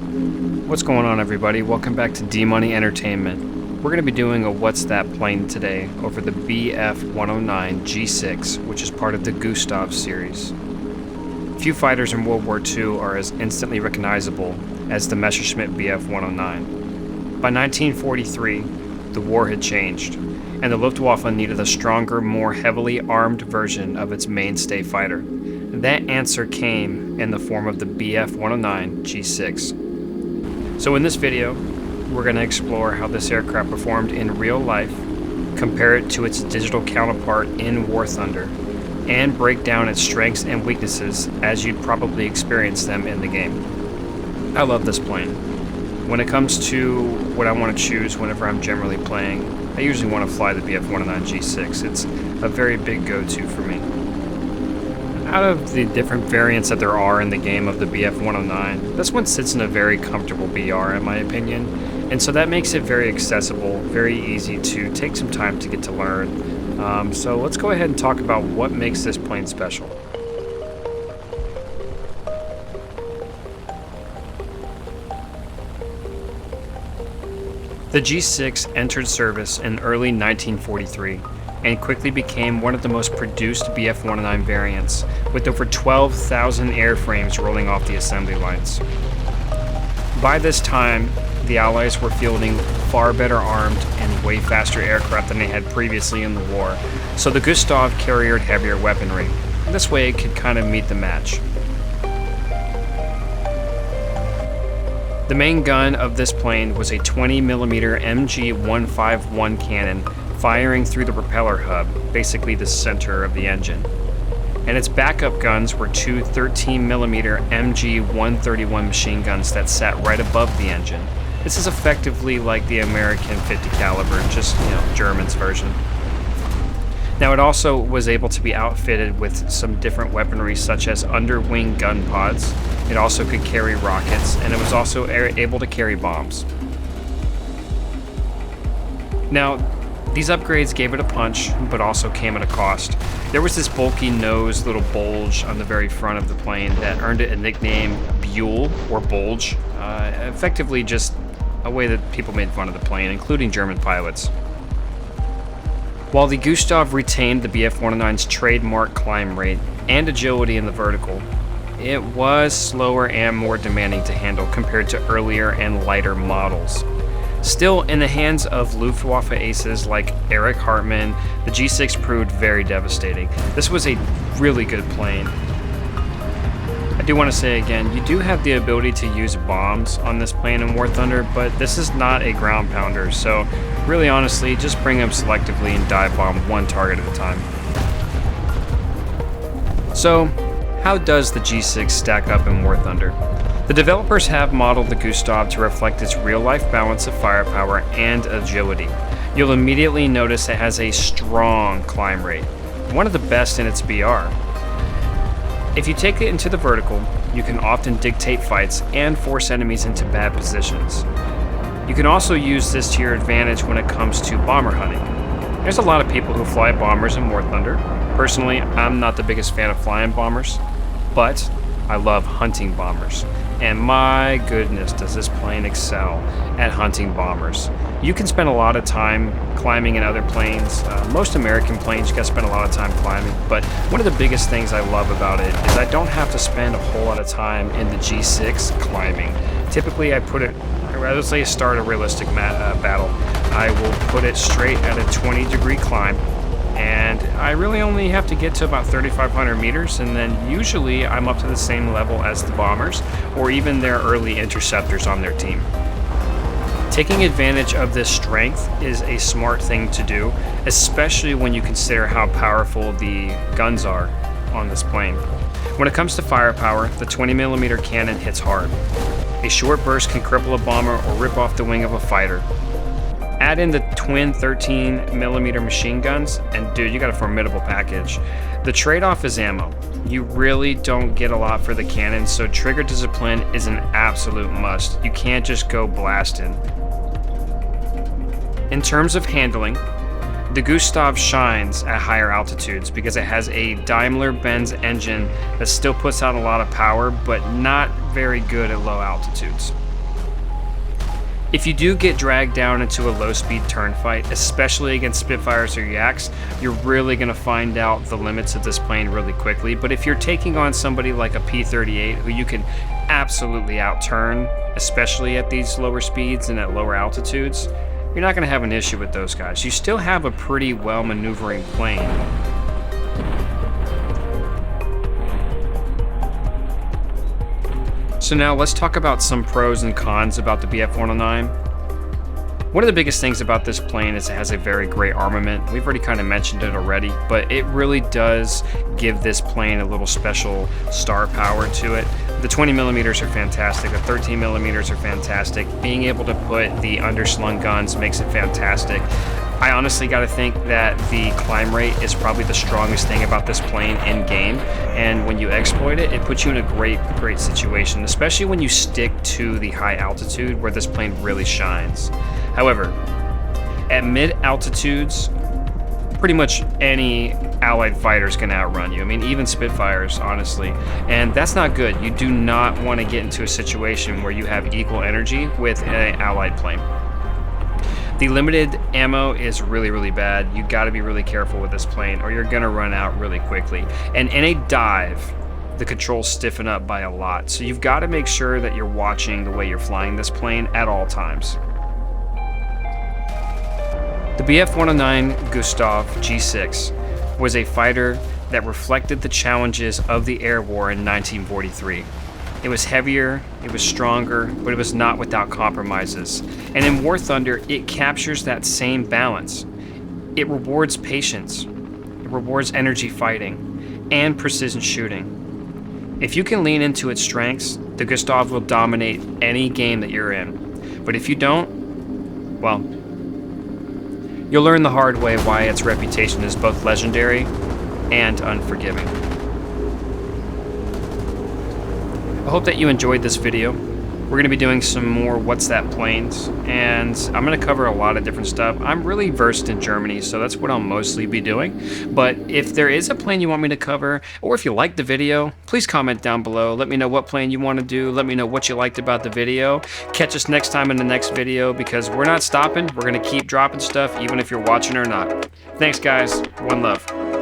What's going on, everybody? Welcome back to D-Money Entertainment. We're going to be doing a What's That plane today over the Bf-109 G-6, which is part of the Gustav series. Few fighters in World War II are as instantly recognizable as the Messerschmitt Bf-109. By 1943, the war had changed, and the Luftwaffe needed a stronger, more heavily armed version of its mainstay fighter. That answer came in the form of the Bf-109 G-6. So in this video, we're going to explore how this aircraft performed in real life, compare it to its digital counterpart in War Thunder, and break down its strengths and weaknesses as you'd probably experience them in the game. I love this plane. When it comes to what I want to choose whenever I'm generally playing, I usually want to fly the Bf-109 G-6. It's a very big go-to for me. Out of the different variants that there are in the game of the Bf-109, this one sits in a very comfortable BR in my opinion, and so that makes it very accessible, very easy to take some time to get to learn. So let's go ahead and talk about what makes this plane special. The G-6 entered service in early 1943 and quickly became one of the most produced Bf-109 variants, with over 12,000 airframes rolling off the assembly lines. By this time, the Allies were fielding far better armed and way faster aircraft than they had previously in the war, so the Gustav carried heavier weaponry. This way it could kind of meet the match. The main gun of this plane was a 20mm MG-151 cannon firing through the propeller hub, basically the center of the engine. And its backup guns were two 13mm MG-131 machine guns that sat right above the engine. This is effectively like the American 50 caliber, just, German's version. Now it also was able to be outfitted with some different weaponry such as underwing gun pods. It also could carry rockets, and it was also able to carry bombs. Now, these upgrades gave it a punch, but also came at a cost. There was this bulky nose little bulge on the very front of the plane that earned it a nickname Buell, or Bulge, effectively just a way that people made fun of the plane, including German pilots. While the Gustav retained the Bf-109's trademark climb rate and agility in the vertical, it was slower and more demanding to handle compared to earlier and lighter models. Still, in the hands of Luftwaffe aces like Erich Hartmann, the G-6 proved very devastating. This was a really good plane. I do want to say again, you do have the ability to use bombs on this plane in War Thunder, but this is not a ground pounder, so really honestly, just bring them selectively and dive bomb one target at a time. So, how does the G-6 stack up in War Thunder? The developers have modeled the Gustav to reflect its real-life balance of firepower and agility. You'll immediately notice it has a strong climb rate, one of the best in its BR. If you take it into the vertical, you can often dictate fights and force enemies into bad positions. You can also use this to your advantage when it comes to bomber hunting. There's a lot of people who fly bombers in War Thunder. Personally, I'm not the biggest fan of flying bombers, but I love hunting bombers. And my goodness, does this plane excel at hunting bombers. You can spend a lot of time climbing in other planes. Most American planes you gotta spend a lot of time climbing, but one of the biggest things I love about it is I don't have to spend a whole lot of time in the G6 climbing. Typically I put it, let's say start a realistic battle, I will put it straight at a 20-degree climb, and I really only have to get to about 3,500 meters, and then usually I'm up to the same level as the bombers or even their early interceptors on their team. Taking advantage of this strength is a smart thing to do, especially when you consider how powerful the guns are on this plane. When it comes to firepower, the 20mm cannon hits hard. A short burst can cripple a bomber or rip off the wing of a fighter. Add in the twin 13mm machine guns, and dude, you got a formidable package. The trade-off is ammo. You really don't get a lot for the cannon, so trigger discipline is an absolute must. You can't just go blasting. In terms of handling, the Gustav shines at higher altitudes because it has a Daimler-Benz engine that still puts out a lot of power, but not very good at low altitudes. If you do get dragged down into a low-speed turn fight, especially against Spitfires or Yaks, you're really going to find out the limits of this plane really quickly. But if you're taking on somebody like a P-38 who you can absolutely outturn, especially at these lower speeds and at lower altitudes, you're not going to have an issue with those guys. You still have a pretty well-maneuvering plane. So now let's talk about some pros and cons about the Bf-109. One of the biggest things about this plane is it has a very great armament. We've already kind of mentioned it already, but it really does give this plane a little special star power to it. The 20 millimeters are fantastic, the 13 millimeters are fantastic. Being able to put the underslung guns makes it fantastic. I honestly got to think that the climb rate is probably the strongest thing about this plane in game, and when you exploit it, it puts you in a great situation, especially when you stick to the high altitude where this plane really shines. However, at mid altitudes, pretty much any Allied fighter's gonna outrun you. I mean, even Spitfires, honestly, and that's not good. You do not want to get into a situation where you have equal energy with an Allied plane. The limited ammo is really bad. You got to be really careful with this plane or you're going to run out really quickly. And in a dive, the controls stiffen up by a lot. So you've got to make sure that you're watching the way you're flying this plane at all times. The Bf-109 Gustav G-6 was a fighter that reflected the challenges of the air war in 1943. It was heavier, it was stronger, but it was not without compromises. And in War Thunder, it captures that same balance. It rewards patience, it rewards energy fighting, and precision shooting. If you can lean into its strengths, the Gustav will dominate any game that you're in. But if you don't, well, you'll learn the hard way why its reputation is both legendary and unforgiving. I hope that you enjoyed this video. We're going to be doing some more What's That Planes, and I'm going to cover a lot of different stuff. I'm really versed in Germany, so that's what I'll mostly be doing. But if there is a plane you want me to cover, or if you liked the video, please comment down below. Let me know what plane you want to do. Let me know what you liked about the video. Catch us next time in the next video, because we're not stopping. We're going to keep dropping stuff, even if you're watching or not. Thanks, guys. One love.